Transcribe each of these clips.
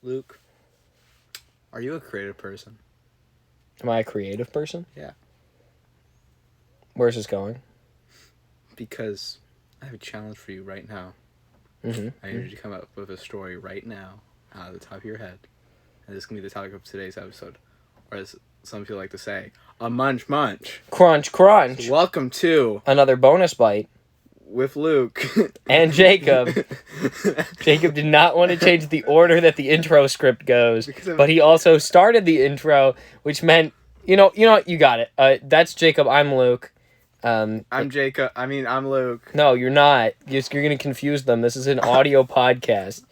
Luke, are you a creative person? Am I a creative person? Yeah. Where's this going? Because I have a challenge for you right now. Mm-hmm. I need you to come up with a story right now, out of the top of your head. And this can be the topic of today's episode. Or as some people like to say, a munch munch. Crunch, crunch. So welcome to Another bonus bite. With Luke. And Jacob. Jacob did not want to change the order that the intro script goes, but he also started the intro, which meant, you know, you got it. That's Jacob. I'm Luke. I'm Jacob. I'm Luke. No, you're not. You're going to confuse them. This is an audio podcast.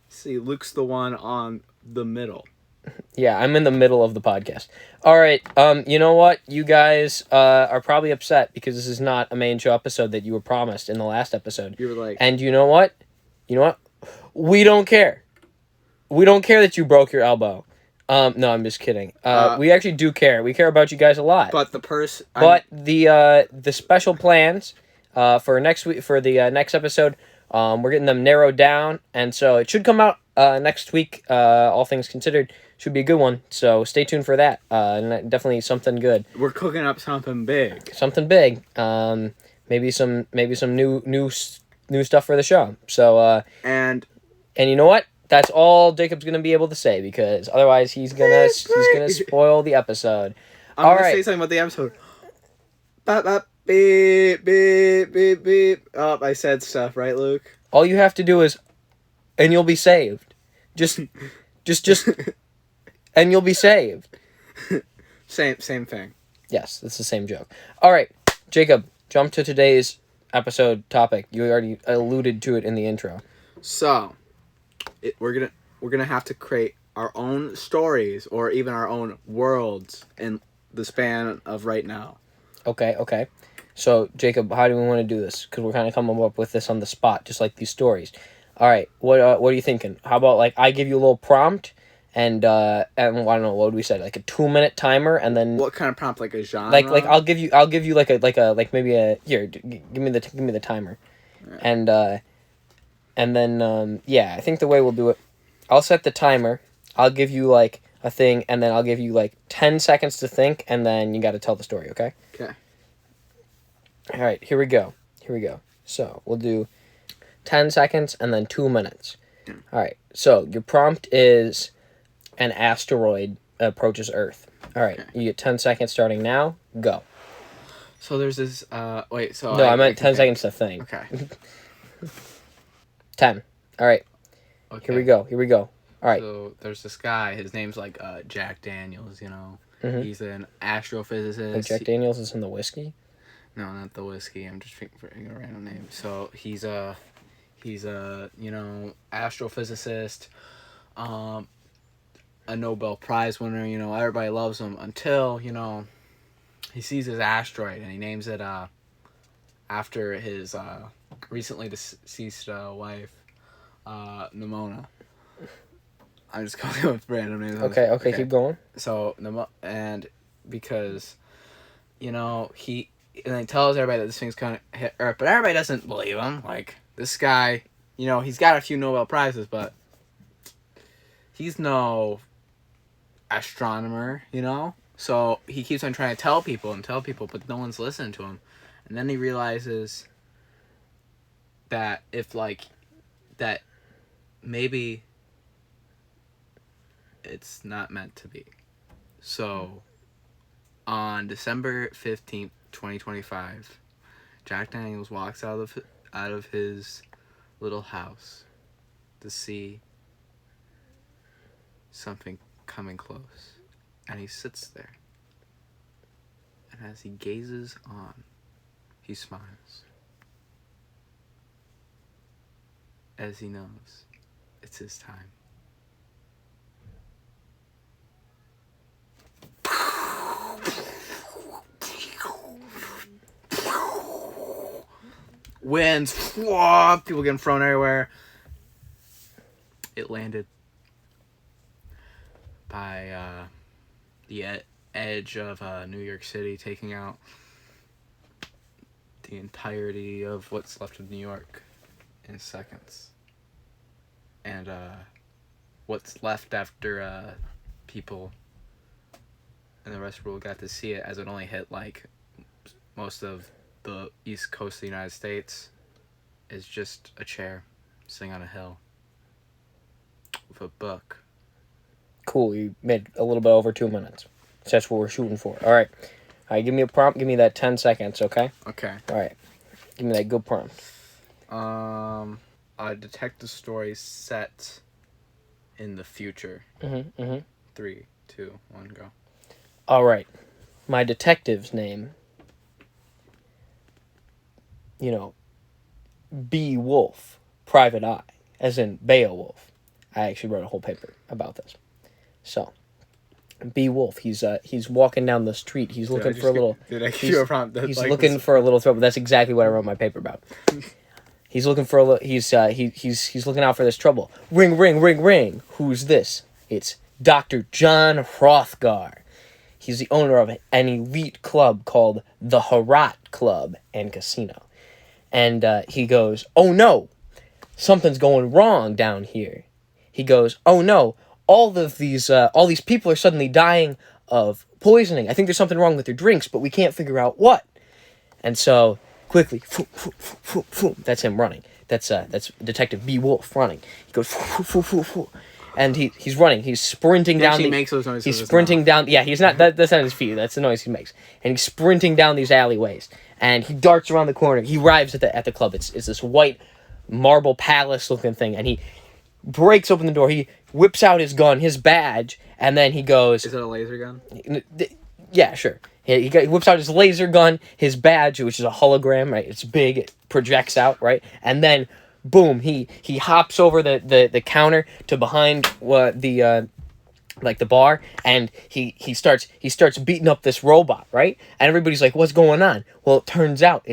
See, Luke's the one on the middle. Yeah, I'm in the middle of the podcast. All right. You know what? You guys are probably upset because this is not a main show episode that you were promised in the last episode. You were like... And you know what? We don't care. We don't care that you broke your elbow. No, I'm just kidding. We actually do care. We care about you guys a lot. But the special plans for next week, for the next episode, we're getting them narrowed down, and so it should come out next week. All things considered, should be a good one. So stay tuned for that. And definitely something good. We're cooking up something big. Something big. Maybe some new stuff for the show. So and you know what? That's all Jacob's gonna be able to say, because otherwise he's gonna spoil the episode. I'm gonna say something about the episode. Beep, beep, beep, beep. Oh, I said stuff, right, Luke? All you have to do is, and you'll be saved. Just, and you'll be saved. Same thing. Yes, it's the same joke. All right, Jacob, jump to today's episode topic. You already alluded to it in the intro. So, we're gonna have to create our own stories, or even our own worlds in the span of right now. Okay. So, Jacob, how do we want to do this? Because we're kind of coming up with this on the spot, just like these stories. All right, what are you thinking? How about, like, I give you a little prompt, and I don't know, what would we say, like a 2-minute timer, and then what kind of prompt, like a genre? Like I'll give you like maybe a here. Give me the timer, yeah. And then yeah, I think the way we'll do it, I'll set the timer. I'll give you like a thing, and then I'll give you like 10 seconds to think, and then you got to tell the story. Okay. Okay. All right, here we go. So we'll do 10 seconds and then 2 minutes. All right, so your prompt is an asteroid approaches Earth. All right, okay. You get 10 seconds starting now. Go. So there's this, wait, so... No, I meant 10 seconds to think. Okay. 10. All right. Okay. Here we go. All right. So there's this guy, his name's like Jack Daniels, you know. Mm-hmm. He's an astrophysicist. Like Jack Daniels is in the whiskey? No, not the whiskey. I'm just thinking a random name. So he's a astrophysicist, a Nobel Prize winner. You know, everybody loves him until he sees his asteroid, and he names it after his recently deceased wife, Nimona. I'm just coming up with random names. Okay, keep going. So and because he. And he tells everybody that this thing's going to hit Earth, but everybody doesn't believe him. Like, this guy, he's got a few Nobel Prizes, but he's no astronomer, So he keeps on trying to tell people, but no one's listening to him. And then he realizes that that maybe it's not meant to be. So, on December 15th, 2025, Jack Daniels walks out of his little house to see something coming close, and he sits there, and as he gazes on, he smiles, as he knows it's his time. Winds, people getting thrown everywhere. It landed by the edge of New York City, taking out the entirety of what's left of New York in seconds. And what's left after people in the rest of the world got to see it, as it only hit like most of the east coast of the United States, is just a chair sitting on a hill with a book. Cool. You made a little bit over 2 minutes. So that's what we're shooting for. All right. All right. Give me a prompt. Give me that 10 seconds. Okay. Okay. All right. Give me that good prompt. A detective story set in the future. Mm-hmm. Mm-hmm. 3, 2, 1, go. All right. My detective's name. B. Wolf, Private Eye, as in Beowulf. I actually wrote a whole paper about this. So, B. Wolf, he's walking down the street. He's looking for a little. Did I give you a prompt? He's looking for a little throw. But that's exactly what I wrote my paper about. He's looking for a little. He's looking out for this trouble. Ring, ring, ring, ring. Who's this? It's Dr. John Hrothgar. He's the owner of an elite club called the Herat Club and Casino. And he goes, "Oh no, something's going wrong down here." He goes, "Oh no, all these people are suddenly dying of poisoning. I think there's something wrong with their drinks, but we can't figure out what." And so, quickly, that's him running. That's Detective B. Wolf running. He goes, and he's running. He's sprinting down. He makes those noises. He's sprinting down. Yeah, he's not. That's not his feet. That's the noise he makes. And he's sprinting down these alleyways. And he darts around the corner. He arrives at the club. It's this white marble palace looking thing. And he breaks open the door. He whips out his gun, his badge, and then he goes. Is it a laser gun? Yeah, sure. He whips out his laser gun, his badge, which is a hologram, right? It's big, it projects out, right? And then, boom, he hops over the counter to behind the bar, and he starts beating up this robot, right? And everybody's like, "What's going on?" Well, it turns out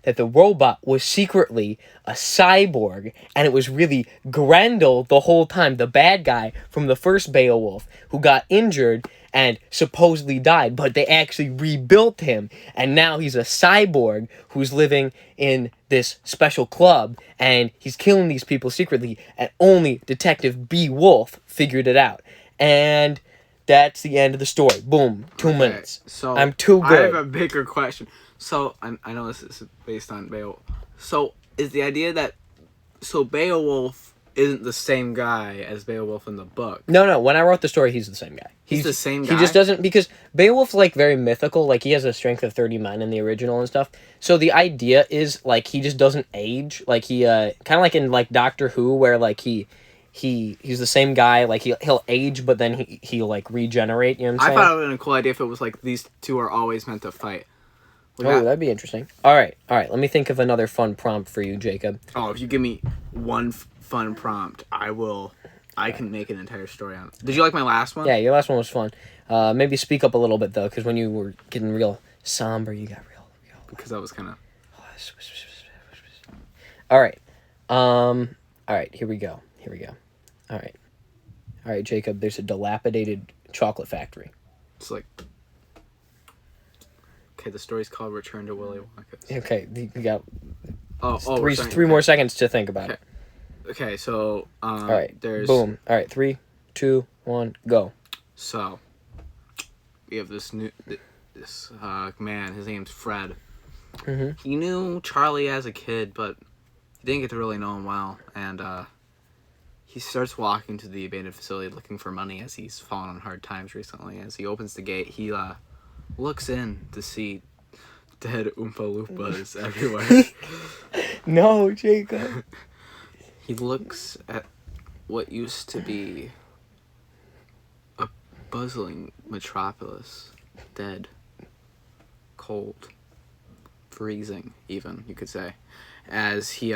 that the robot was secretly a cyborg, and it was really Grendel the whole time, the bad guy from the first Beowulf, who got injured and supposedly died, but they actually rebuilt him, and now he's a cyborg who's living in this special club, and he's killing these people secretly, and only Detective B. Wolf figured it out. And that's the end of the story. Boom. 2 minutes. So I'm too good. I have a bigger question. So I know this is based on Beowulf. So is the idea that Beowulf isn't the same guy as Beowulf in the book? No. When I wrote the story, he's the same guy. He's the same guy? He just doesn't, because Beowulf's like very mythical. Like he has a strength of 30 men in the original and stuff. So the idea is like he just doesn't age. Like he kind of like in like Doctor Who, where like he's the same guy. Like he'll age, but then he'll like regenerate. You know what I'm saying? I thought it would have been a cool idea if it was like these two are always meant to fight. That'd be interesting. All right. Let me think of another fun prompt for you, Jacob. Oh, if you give me one fun prompt, I can make an entire story on it. Did you like my last one? Yeah, your last one was fun. Maybe speak up a little bit though, because when you were getting real somber, you got real. Because that was kind of. All right. All right. Here we go. All right, Jacob. There's a dilapidated chocolate factory. It's like. Okay, the story's called Return to Willy Wonka. Okay, you got three okay. more seconds to think about it. Okay, so all right, there's boom. All right, 3, 2, 1, go. So we have this man. His name's Fred. Mm-hmm. He knew Charlie as a kid, but he didn't get to really know him well. And he starts walking to the abandoned facility looking for money, as he's fallen on hard times recently. As he opens the gate, he looks in to see dead Oompa Loompas everywhere. No, Jacob. He looks at what used to be a bustling metropolis, dead, cold, freezing even, you could say, as he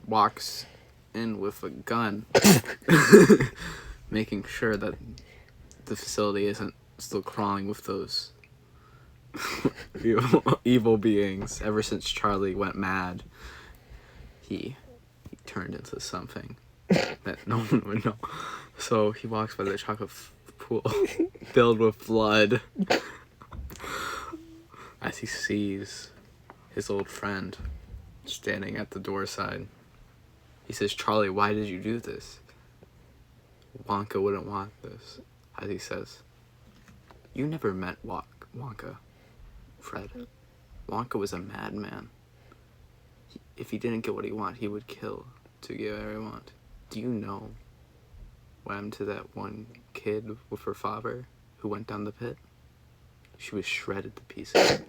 walks in with a gun, making sure that the facility isn't still crawling with those evil beings. Ever since Charlie went mad, he turned into something that no one would know. So he walks by the chocolate pool filled with blood as he sees his old friend standing at the door side. He says, "Charlie, why did you do this?" Wonka wouldn't want this, as he says. You never met Wonka, Fred. Wonka was a madman. If he didn't get what he wanted, he would kill to get what he wanted. Do you know what happened to that one kid with her father who went down the pit? She was shredded to pieces.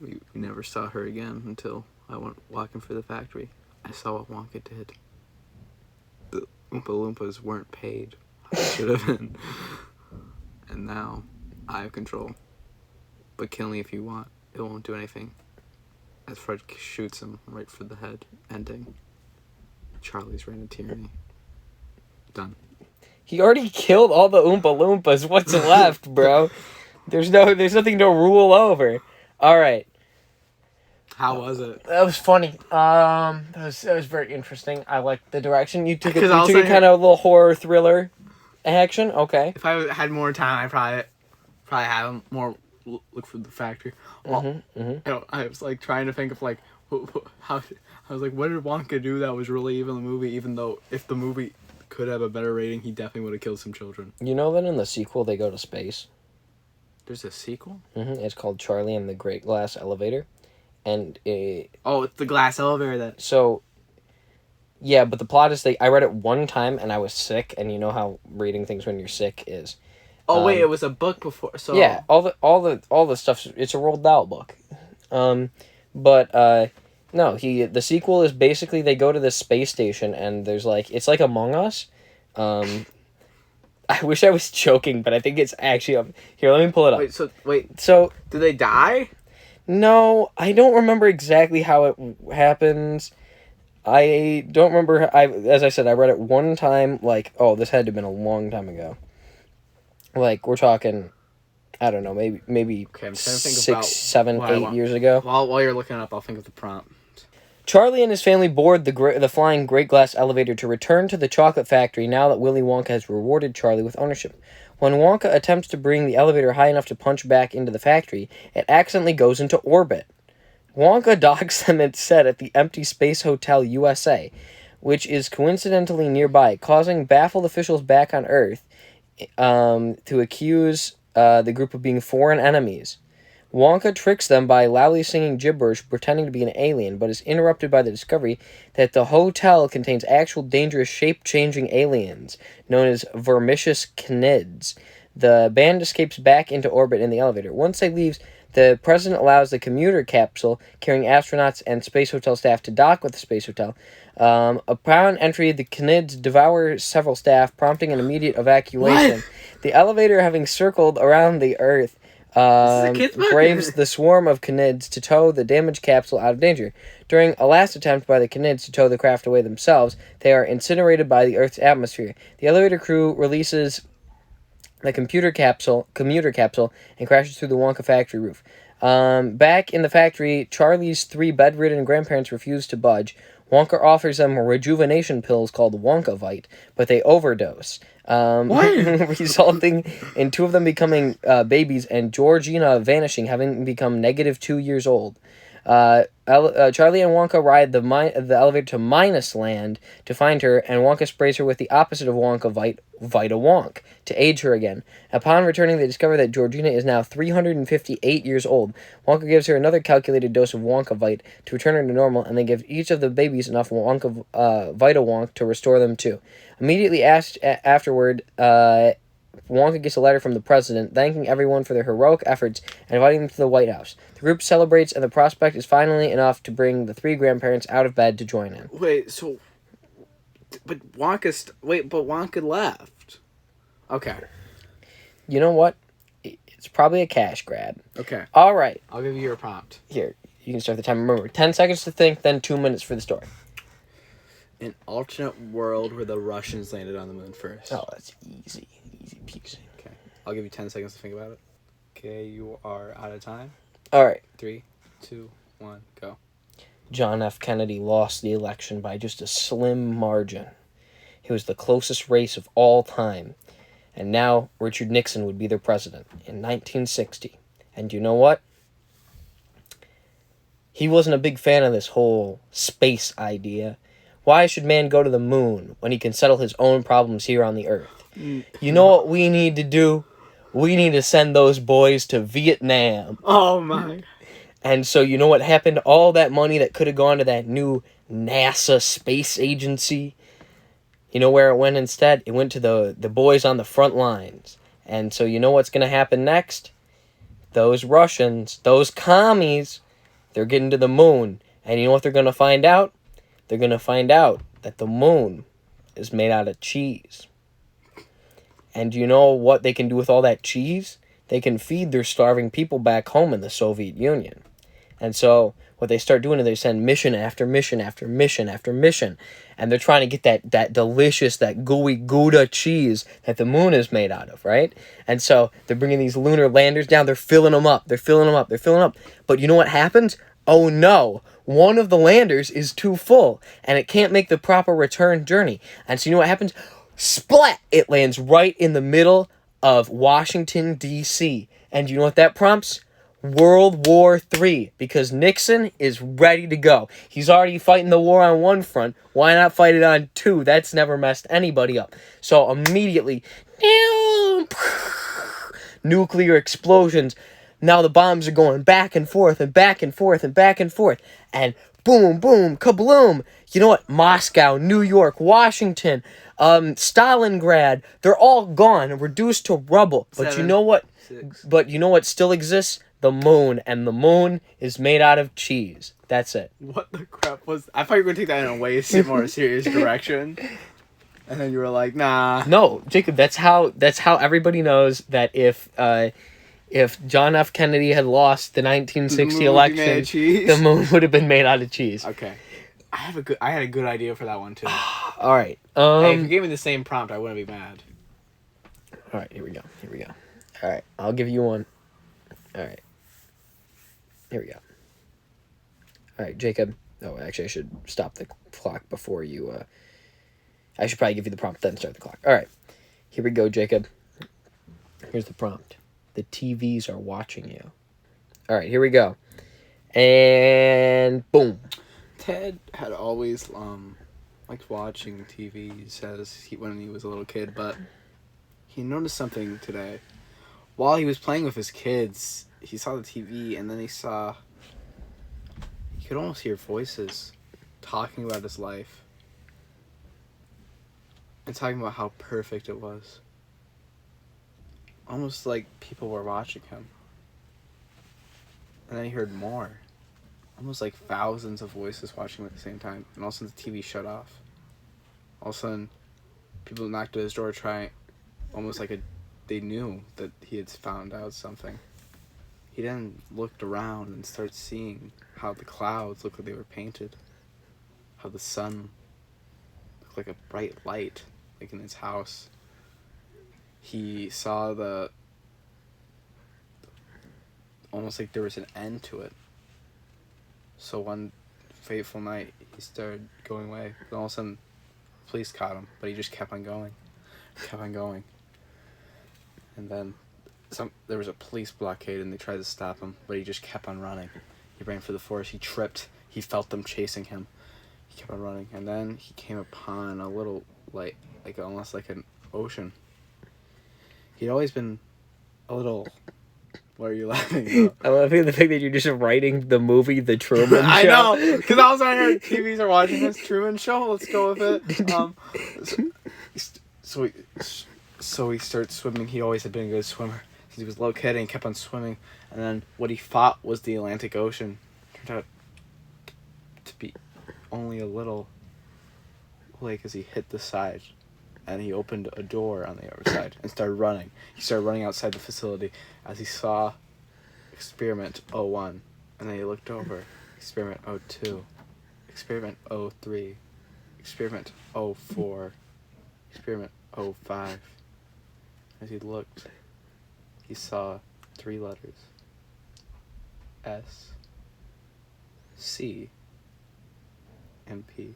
We never saw her again until I went walking for the factory. I saw what Wonka did. The Oompa Loompas weren't paid how they should have been. And now I have control. But kill me if you want. It won't do anything. As Fred shoots him right for the head, ending Charlie's reign of tyranny. Done. He already killed all the Oompa Loompas. What's left, bro? There's nothing to rule over. All right. How was it? That was funny. That was very interesting. I liked the direction you took. It Because I was kind of a little horror thriller action. Okay. If I had more time, I'd probably have more look for the factory. Well, I was like trying to think of like how I was like, what did Wonka do that was really evil in the movie? Even though if the movie could have a better rating, he definitely would have killed some children. You know that in the sequel they go to space. There's a sequel? It's called Charlie and the Great Glass Elevator, and it's the glass elevator that. So. Yeah, but the plot is I read it one time and I was sick, and you know how reading things when you're sick is. Oh wait, it was a book before. So yeah, all the stuff. It's a Roald Dahl book, but no, the sequel is basically they go to this space station and there's it's like Among Us. I wish I was joking, but I think it's actually here. Let me pull it up. So do they die? No, I don't remember exactly how it happens. I don't remember. As I said, I read it one time. This had to have been a long time ago. We're talking, I don't know, maybe Okay, I'm trying to think 6, about 7, 8 years ago. While you're looking it up, I'll think of the prompt. Charlie and his family board the flying Great Glass Elevator to return to the chocolate factory now that Willy Wonka has rewarded Charlie with ownership. When Wonka attempts to bring the elevator high enough to punch back into the factory, it accidentally goes into orbit. Wonka docks them instead at the empty Space Hotel USA, which is coincidentally nearby, causing baffled officials back on Earth to accuse the group of being foreign enemies. Wonka tricks them by loudly singing gibberish, pretending to be an alien, but is interrupted by the discovery that the hotel contains actual dangerous shape-changing aliens, known as vermicious cnids. The band escapes back into orbit in the elevator. Once they leave, the president allows the commuter capsule carrying astronauts and Space Hotel staff to dock with the Space Hotel. Upon entry, the cnids devour several staff, prompting an immediate evacuation. What? The elevator, having circled around the Earth, braves the swarm of cnids to tow the damaged capsule out of danger. During a last attempt by the cnids to tow the craft away themselves, they are incinerated by the Earth's atmosphere. The elevator crew releases the commuter capsule and crashes through the Wonka factory roof. Back in the factory, Charlie's 3 bedridden grandparents refuse to budge. Wonka offers them rejuvenation pills called Wonkavite, but they overdose, resulting in 2 of them becoming babies and Georgina vanishing, having become -2 years old. Charlie and Wonka ride the elevator to Minus Land to find her, and Wonka sprays her with the opposite of Wonkavite, Vita-Wonk, to age her again. Upon returning, they discover that Georgina is now 358 years old. Wonka gives her another calculated dose of Wonkavite to return her to normal, and they give each of the babies enough Vita-Wonk to restore them too. Immediately afterward, Wonka gets a letter from the president thanking everyone for their heroic efforts and inviting them to the White House. The group celebrates, and the prospect is finally enough to bring the 3 grandparents out of bed to join in. But Wonka left. Okay. You know what? It's probably a cash grab. Okay. All right. I'll give you your prompt. Here, you can start the time. Remember, 10 seconds to think, then 2 minutes for the story. An alternate world where the Russians landed on the moon first. Oh, that's easy. Easy peasy. Okay. I'll give you 10 seconds to think about it. Okay, you are out of time. All right. 3, 2, 1, go. John F. Kennedy lost the election by just a slim margin. It was the closest race of all time. And now Richard Nixon would be their president in 1960. And you know what? He wasn't a big fan of this whole space idea. Why should man go to the moon when he can settle his own problems here on the Earth? Mm. You know what we need to do? We need to send those boys to Vietnam. Oh my. And so you know what happened? All that money that could have gone to that new NASA space agency, you know where it went instead? It went to the boys on the front lines. And so you know what's going to happen next? Those Russians, those commies, they're getting to the moon. And you know what they're going to find out? They're going to find out that the moon is made out of cheese. And you know what they can do with all that cheese? They can feed their starving people back home in the Soviet Union. And so what they start doing is they send mission after mission after mission after mission. And they're trying to get that delicious, that gooey Gouda cheese that the moon is made out of, right? And so they're bringing these lunar landers down. They're filling them up. They're filling them up. They're filling up. But you know what happens? Oh no. One of the landers is too full. And it can't make the proper return journey. And so you know what happens? Splat! It lands right in the middle of Washington, D.C. And you know what that prompts? World War III, because Nixon is ready to go. He's already fighting the war on one front. Why not fight it on two? That's never messed anybody up. So immediately, nuclear explosions. Now the bombs are going back and forth and back and forth and back and forth. And boom, boom, kabloom. You know what? Moscow, New York, Washington, Stalingrad, they're all gone and reduced to rubble. But you know what? 6. But you know what still exists? The moon. And the moon is made out of cheese. That's it. What the crap was... I thought you were going to take that in a way more serious direction. And then you were like, nah. No, Jacob, that's how everybody knows that if John F. Kennedy had lost the 1960 election, the moon would have been made out of cheese. Okay. I had a good idea for that one, too. All right. Hey, if you gave me the same prompt, I wouldn't be mad. All right, here we go. All right, I'll give you one. All right. Here we go. All right, Jacob. Oh, actually, I should stop the clock before you... I should probably give you the prompt, then start the clock. All right. Here we go, Jacob. Here's the prompt. The TVs are watching you. All right, here we go. And boom. Ted had always liked watching TV, he says, when he was a little kid, but he noticed something today. While he was playing with his kids, he saw the TV, and then he could almost hear voices talking about his life and talking about how perfect it was. Almost like people were watching him. And then he heard more. Almost like thousands of voices watching him at the same time. And all of a sudden the TV shut off. All of a sudden, people knocked at his door almost like they knew that he had found out something. He then looked around and started seeing how the clouds looked like they were painted. How the sun looked like a bright light, like in his house. He saw almost like there was an end to it. So one fateful night, he started going away. And all of a sudden, police caught him, but he just kept on going. And then there was a police blockade, and they tried to stop him, but he just kept on running. He ran for the forest. He tripped. He felt them chasing him. He kept on running. And then he came upon a little, like almost like an ocean. He'd always been a little... Why are you laughing, bro? I'm laughing at the fact that you're just writing the movie The Truman Show. I know, because I was wondering if TVs are watching this Truman Show. Let's go with it. So he started swimming. He always had been a good swimmer since he was a little kid, and he kept on swimming. And then what he thought was the Atlantic Ocean turned out to be only a little lake as he hit the side. And he opened a door on the other side and started running. He started running outside the facility as he saw Experiment 01. And then he looked over. Experiment 02. Experiment 03. Experiment 04. Experiment 05. As he looked, he saw 3 letters. S, C, and P.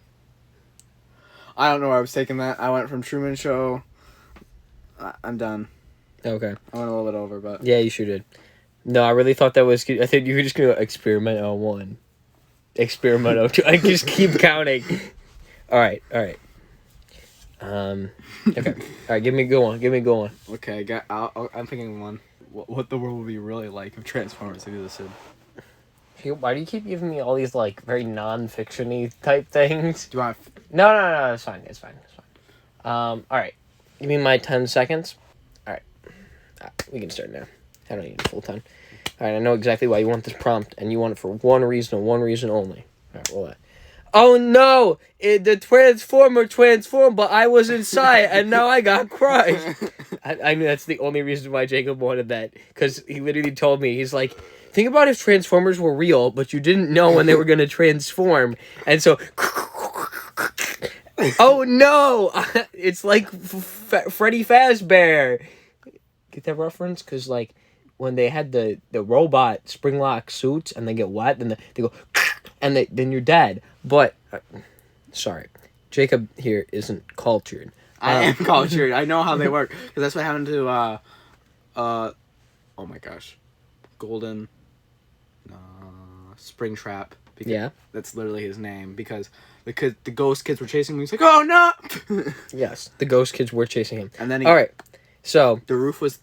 I don't know where I was taking that. I went from Truman Show. I'm done. Okay. I went a little bit over, but... Yeah, you sure did. No, I really thought that was good. I think you were just going to go Experiment 01. Experiment 02. I just keep counting. All right. Okay. All right. Give me a good one. Okay, I'm thinking of one. What the world would be really like if Transformers existed. Why do you keep giving me all these like very non-fiction-y type things? Do you want? No. It's fine. All right. Give me my 10 seconds. All right. We can start now. I don't need a full 10. All right. I know exactly why you want this prompt, and you want it for one reason and one reason only. All right. Roll that. Oh no! The Transformer transformed, but I was inside, and now I got crushed. I knew that's the only reason why Jacob wanted that, because he literally told me, he's like, think about if Transformers were real, but you didn't know when they were going to transform, and so... Oh no! It's like Freddy Fazbear. Get that reference? Because, like, when they had the robot Springlock suits, and they get wet, then they go... And then you're dead. But, sorry, Jacob here isn't cultured. I am cultured. I know how they work because that's what happened to oh my gosh, Golden, Springtrap. Yeah, that's literally his name because the ghost kids were chasing him. He's like, oh no. Yes, the ghost kids were chasing him. And then all right, so the roof was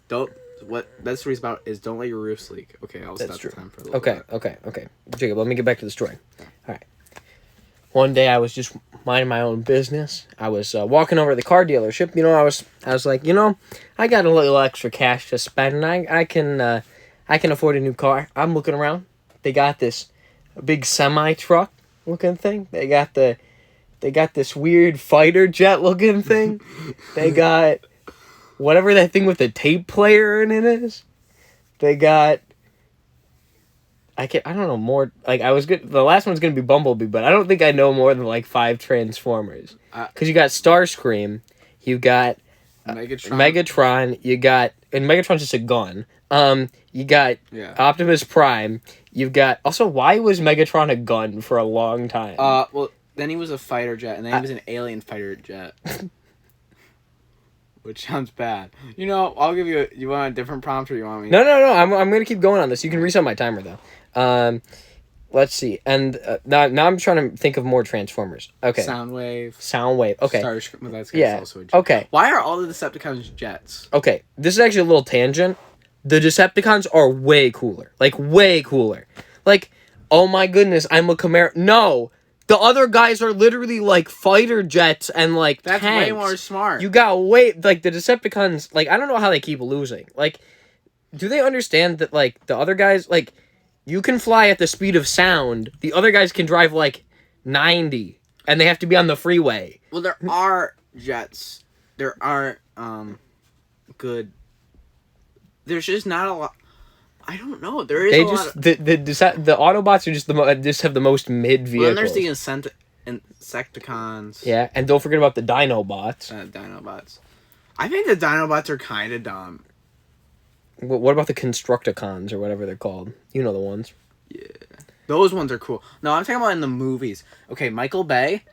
What that story's about is don't let your roofs leak. Okay, I'll stop the time for a little bit. Okay. Jacob, let me get back to the story. All right. One day I was just minding my own business. I was walking over to the car dealership. You know, I was like, you know, I got a little extra cash to spend, and I can afford a new car. I'm looking around. They got this big semi truck looking thing. They got this weird fighter jet looking thing. They got whatever that thing with the tape player in it is. They got... I don't know more... Like, I was good... The last one's gonna be Bumblebee, but I don't think I know more than, like, 5 Transformers. Because you got Starscream, you got... Megatron, you got... And Megatron's just a gun. You got Optimus Prime. You've got... Also, why was Megatron a gun for a long time? Well, then he was a fighter jet, and then he was an alien fighter jet. Which sounds bad. You know, I'll give you... You want a different prompt or you want me... No. I'm going to keep going on this. You can reset my timer, though. Let's see. And now I'm trying to think of more Transformers. Okay. Soundwave. Okay. Starscream. Well, that's also a jet. Okay. Why are all the Decepticons jets? Okay. This is actually a little tangent. The Decepticons are way cooler. Like, way cooler. Like, oh my goodness, I'm a Camaro... No! The other guys are literally, like, fighter jets and, like, That's tanks. way more smart. You got like, the Decepticons... Like, I don't know how they keep losing. Like, do they understand that, like, the other guys... Like, you can fly at the speed of sound. The other guys can drive, like, 90. And they have to be on the freeway. Well, there are jets. There aren't, good... There's just not a lot... I don't know. There is lot of... The Autobots are just have the most mid vehicles. Well, then there's the Insecticons. Yeah, and don't forget about the Dinobots. Dinobots. I think the Dinobots are kind of dumb. What about the Constructicons or whatever they're called? You know the ones. Yeah. Those ones are cool. No, I'm talking about in the movies. Okay, Michael Bay.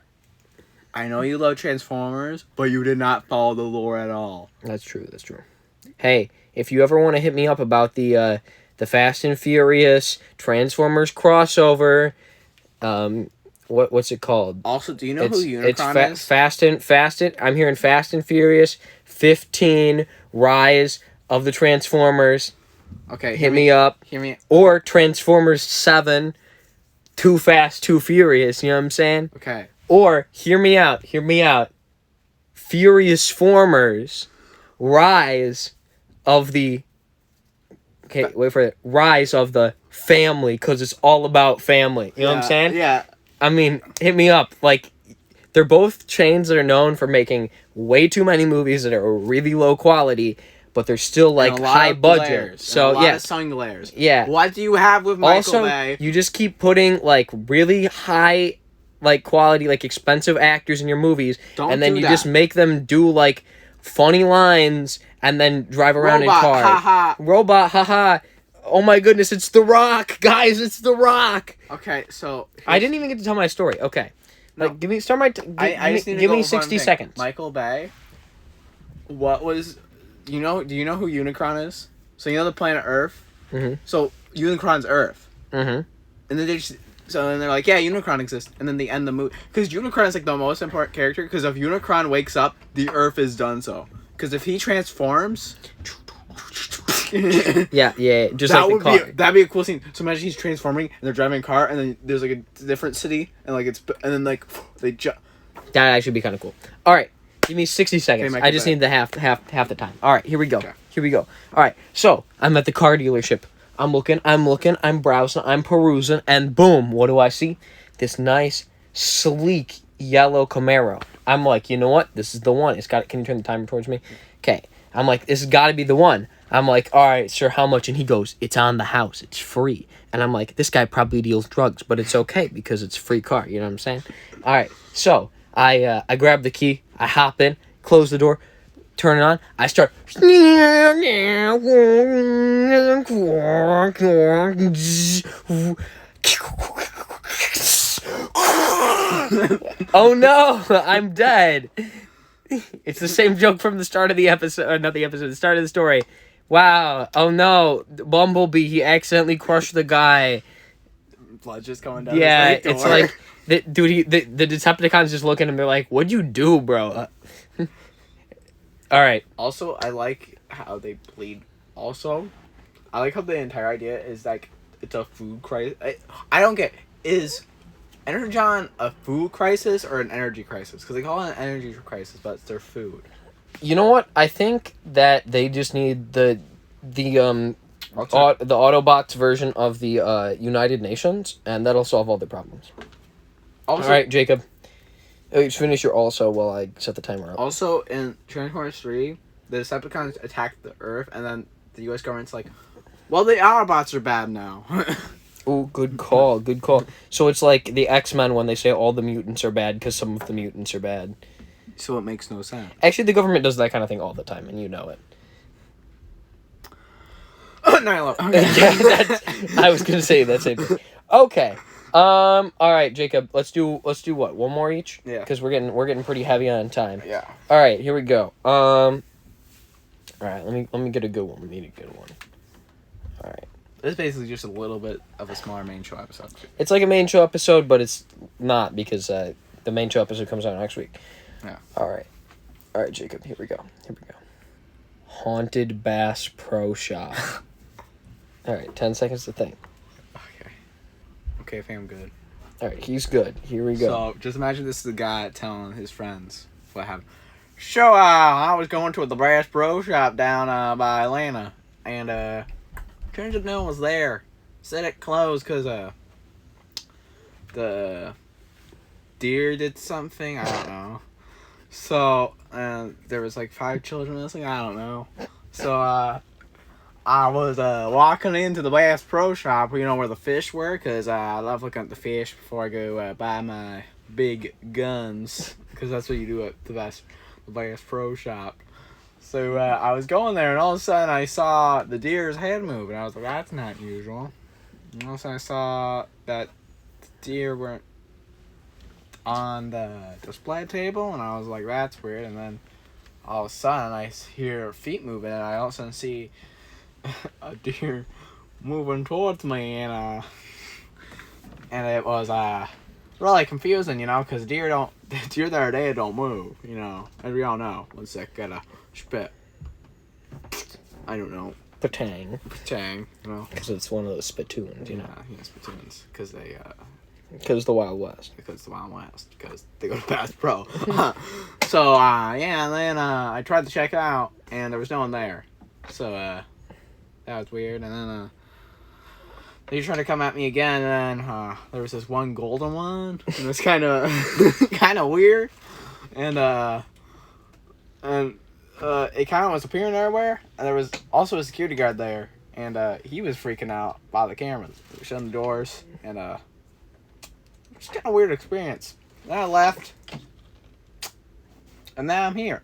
I know you love Transformers, but you did not follow the lore at all. That's true. Hey, if you ever want to hit me up about the Fast and Furious Transformers crossover, what's it called? Also, do you know who Unicron is? Fast and I'm hearing Fast and Furious 15 Rise of the Transformers. Okay, hit me up. Hear me. Or Transformers 7 Too Fast, Too Furious, you know what I'm saying? Okay. Or hear me out. Furious Formers Rise of the... Okay, wait for it. Rise of the family, because it's all about family. You know what I'm saying? Yeah. I mean, hit me up. Like, they're both chains that are known for making way too many movies that are really low quality, but they're still, like, high budget. So, a lot of sung layers. Yeah. What do you have with Michael Bay? You just keep putting, like, really high, like, quality, like, expensive actors in your movies, and then you just make them do, like, funny lines and then drive around in cars. Robot, haha. Oh my goodness, it's The Rock, guys! It's The Rock. Okay, so I didn't even get to tell my story. Okay, like give me 60 seconds. Michael Bay. What was, do you know who Unicron is? So you know the planet Earth. Mm-hmm. So Unicron's Earth. Mm-hmm. And then So then they're like, yeah, Unicron exists, and then they end the movie because Unicron is like the most important character. Because if Unicron wakes up, the Earth is done. So because if he transforms, Yeah, just that like would the car. that'd be a cool scene. So imagine he's transforming and they're driving a car, and then there's like a different city, and like and then like they jump. That'd actually be kind of cool. All right, give me 60 seconds. Okay, I just need the half the time. All right, here we go. Okay. Here we go. All right, so I'm at the car dealership. I'm looking, I'm browsing, I'm perusing, and boom, what do I see? This nice, sleek yellow Camaro. I'm like, you know what? This is the one. Can you turn the timer towards me? Okay. I'm like, this has got to be the one. I'm like, all right, sir, how much? And he goes, it's on the house. It's free. And I'm like, this guy probably deals drugs, but it's okay because it's a free car. You know what I'm saying? All right. So I grab the key. I hop in, close the door, turn it on. I start. Oh no, I'm dead. It's the same joke from the start of the episode, not the episode, the start of the story. Wow. Oh no, Bumblebee, he accidentally crushed the guy. Blood just coming down. Yeah, his right it's door. like, the Decepticons just look at him, they're like, what'd you do, bro? Alright. Also, I like how they bleed. Also, I like how the entire idea is like it's a food crisis. I don't get, is Energon a food crisis or an energy crisis? Because they call it an energy crisis, but it's their food. You know what? I think that they just need the Autobots version of the United Nations, and that'll solve all their problems. Also, All right, Jacob. Finish your also while I set the timer up. Also, in Transformers 3, the Decepticons attacked the Earth, and then the U.S. government's like, well, the Autobots are bad now. Oh, good call, good call. So it's like the X-Men when they say all the mutants are bad because some of the mutants are bad. So it makes no sense. Actually, the government does that kind of thing all the time, and you know it. 9/11. Yeah, I was gonna say that same thing. Okay. All right, Jacob. Let's do what? One more each. Yeah. Because we're getting pretty heavy on time. Yeah. All right, here we go. All right, let me get a good one. We need a good one. All right. This is basically just a little bit of a smaller main show episode. It's like a main show episode, but it's not because the main show episode comes out next week. Yeah. All right, Jacob. Here we go. Haunted Bass Pro Shop. All right, 10 seconds to think. Okay, I think I'm good. All right, he's good. Here we go. So, just imagine this is the guy telling his friends what happened. So, I was going to the Brass Pro Shop down by Atlanta, and turns out no one was there. Said it closed because the deer did something. I don't know. So, there was like 5 children missing. I don't know. So, I was walking into the Bass Pro Shop, you know, where the fish were, because I love looking at the fish before I go buy my big guns, because that's what you do at the Bass Pro Shop. So I was going there, and all of a sudden I saw the deer's head move, and I was like, that's not usual. And all of a sudden I saw that the deer weren't on the display table, and I was like, that's weird. And then all of a sudden I hear feet moving, and I all of a sudden see a deer moving towards me, and it was really confusing, you know, because deer that are dead don't move, you know, as we all know. One sec, gotta spit. I don't know. Patang. Patang, you know. Because it's one of those spittoons, you know. Yeah, spittoons, because they Because the Wild West. because the Wild West, because they go to Bass Pro. So yeah, and then I tried to check out, and there was no one there. So that was weird. And then they tried to come at me again, and then there was this one golden one, and it was kind of weird, and it kind of was appearing everywhere, and there was also a security guard there, and he was freaking out by the cameras. They were shutting the doors, and it's kind of weird experience. Then I left, and now I'm here,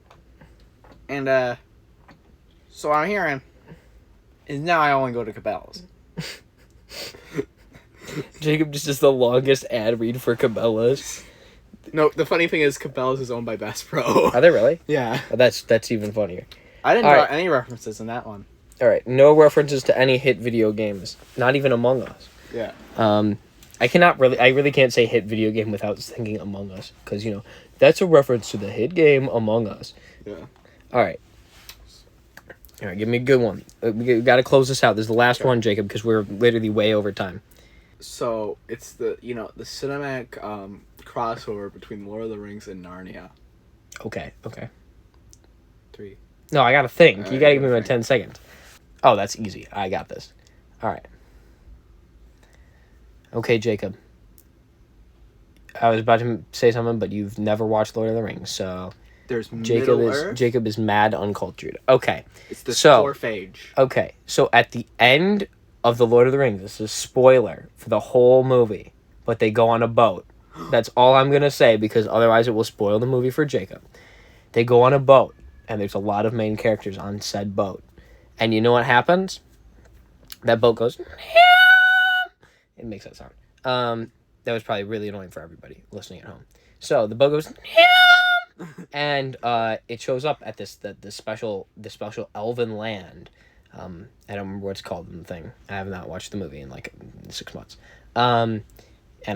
and so I'm hearing is now I only go to Cabela's. Jacob just does the longest ad read for Cabela's. No, the funny thing is Cabela's is owned by Bass Pro. Are they really? Yeah. Oh, that's even funnier. I didn't All draw right. any references in that one. All right, no references to any hit video games, not even Among Us. Yeah. I really can't say hit video game without thinking Among Us, because that's a reference to the hit game Among Us. Yeah. All right, give me a good one. We got to close this out. This is the last one, Jacob, because we're literally way over time. So it's the cinematic crossover between Lord of the Rings and Narnia. Okay. 3. No, I gotta think. You gotta give me gotta my 10 seconds. Oh, that's easy. I got this. All right. Okay, Jacob. I was about to say something, but you've never watched Lord of the Rings, so There's Middle Earth. Jacob is mad uncultured. Okay. It's the So- dwarf age. Okay, so at the end of the Lord of the Rings, this is a spoiler for the whole movie, but they go on a boat. That's all I'm gonna say, because otherwise it will spoil the movie for Jacob. They go on a boat, and there's a lot of main characters on said boat. And you know what happens? That boat goes... It makes that sound. That was probably really annoying for everybody listening at home. So the boat goes... And it shows up at the special elven land. I don't remember what it's called in the thing. I have not watched the movie in like 6 months. And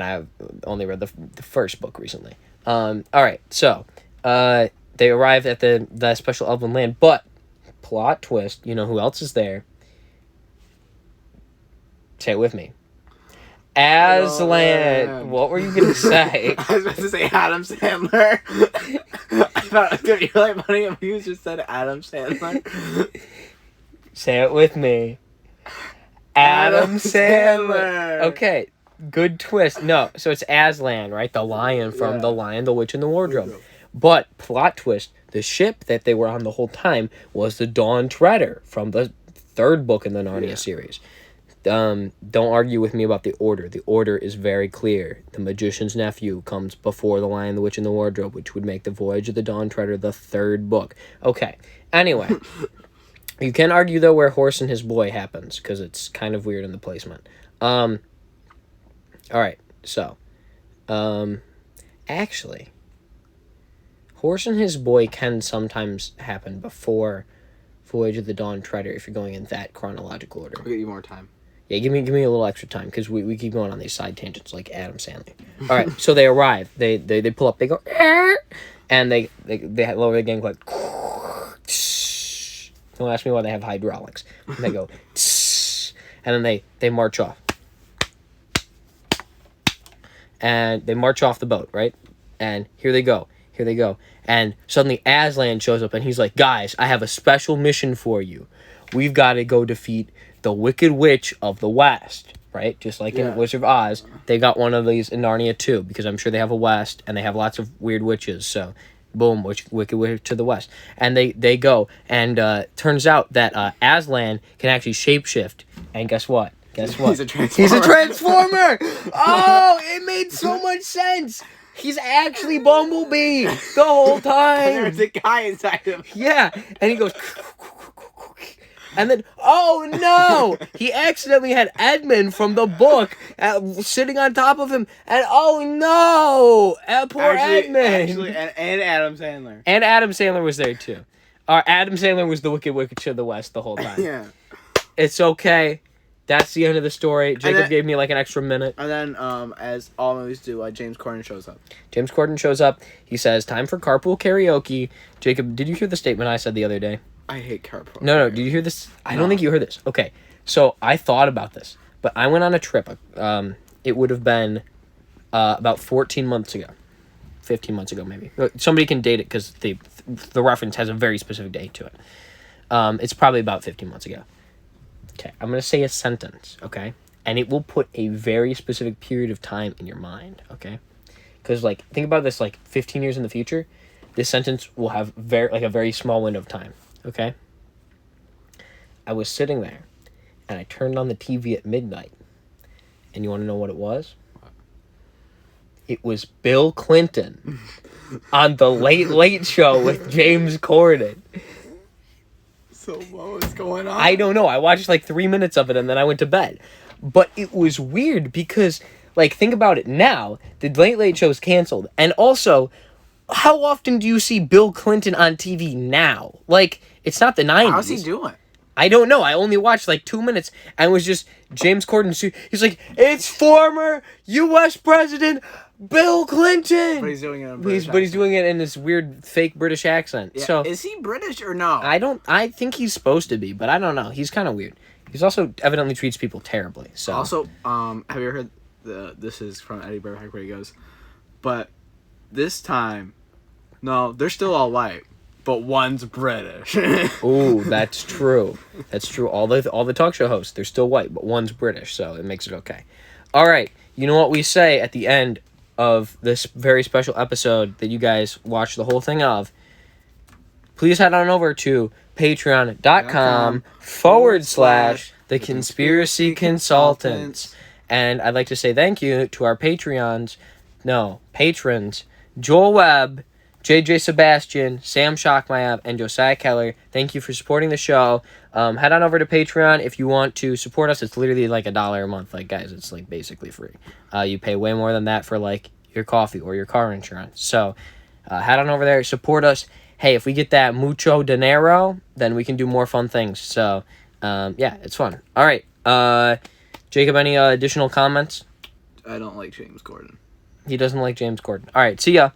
I've only read the first book recently. All right, so they arrive at the special elven land, but plot twist. You know who else is there? Say it with me. Aslan. What were you gonna say? I was about to say Adam Sandler. I thought it was gonna be really funny if you just said Adam Sandler. Say it with me. Adam Sandler. Okay, good twist. No, so it's Aslan, right? The lion from The Lion, the Witch, and the Wardrobe. But plot twist: the ship that they were on the whole time was the Dawn Treader from the third book in the Narnia series. Don't argue with me about the order. The order is very clear. The Magician's Nephew comes before The Lion, the Witch, and the Wardrobe, which would make The Voyage of the Dawn Treader the third book. Okay, anyway. You can argue, though, where Horse and His Boy happens, because it's kind of weird in the placement. Alright, so. Actually, Horse and His Boy can sometimes happen before Voyage of the Dawn Treader, if you're going in that chronological order. I'll get you more time. Yeah, give me a little extra time, because we keep going on these side tangents like Adam Sandler. All right, so they arrive. They pull up. They go, and they lower the gang like. Don't ask me why they have hydraulics. And they go, and then they march off. And they march off the boat, right? And here they go. And suddenly Aslan shows up, and he's like, guys, I have a special mission for you. We've got to go defeat the Wicked Witch of the West, right? Just like in Wizard of Oz, they got one of these in Narnia too, because I'm sure they have a West, and they have lots of weird witches, so boom, Wicked Witch to the West. And they go, and turns out that Aslan can actually shapeshift, and guess what? He's a transformer. He's a transformer! Oh, it made so much sense! He's actually Bumblebee the whole time! There's a guy inside him. Yeah, and he goes... And then, oh no! He accidentally had Edmund from the book sitting on top of him. And oh no! Poor Edmund! Actually, and Adam Sandler. And Adam Sandler was there too. Adam Sandler was the Wicked Witch of the West the whole time. Yeah. It's okay. That's the end of the story. Jacob gave me like an extra minute. And then, as all movies do, James Corden shows up. James Corden shows up. He says, time for carpool karaoke. Jacob, did you hear the statement I said the other day? I hate carpool. No, did you hear this? I don't think you heard this. Okay, so I thought about this, but I went on a trip. It would have been about 14 months ago. 15 months ago, maybe. Somebody can date it because the reference has a very specific date to it. It's probably about 15 months ago. Okay, I'm going to say a sentence, okay? And it will put a very specific period of time in your mind, okay? Because, think about this, 15 years in the future, this sentence will have a very small window of time, okay? I was sitting there, and I turned on the TV at midnight, and you want to know what it was? It was Bill Clinton on the Late Late Show with James Corden. So what was going on? I don't know. I watched 3 minutes of it and then I went to bed. But it was weird because, think about it now. The Late Late Show is canceled. And also, how often do you see Bill Clinton on TV now? It's not the 90s. How's he doing? I don't know. I only watched like 2 minutes and it was just James Corden. He's like, it's former U.S. President Bill Clinton. But he's doing it in a But British he's doing it in this weird fake British accent. Yeah. So Is he British or no? I think he's supposed to be, but I don't know. He's kind of weird. He's also evidently treats people terribly. So Also, have you ever heard this is from Eddie Burback where he goes, but this time, no, they're still all white, but one's British. ooh, that's true. That's true. All the talk show hosts, they're still white, but one's British, so it makes it okay. All right. You know what we say at the end of this very special episode that you guys watch the whole thing of? Please head on over to patreon.com/the Conspiracy Consultants. And I'd like to say thank you to our patrons, Joel Webb, JJ Sebastian, Sam Shockmayev, and Josiah Keller. Thank you for supporting the show. Head on over to Patreon if you want to support us. It's literally like $1 a month. Like, guys, it's like basically free. You pay way more than that for like your coffee or your car insurance. So head on over there, support us. Hey, if we get that mucho dinero, then we can do more fun things. So yeah, it's fun. All right. Jacob, any additional comments? I don't like James Corden. He doesn't like James Corden. All right, see ya.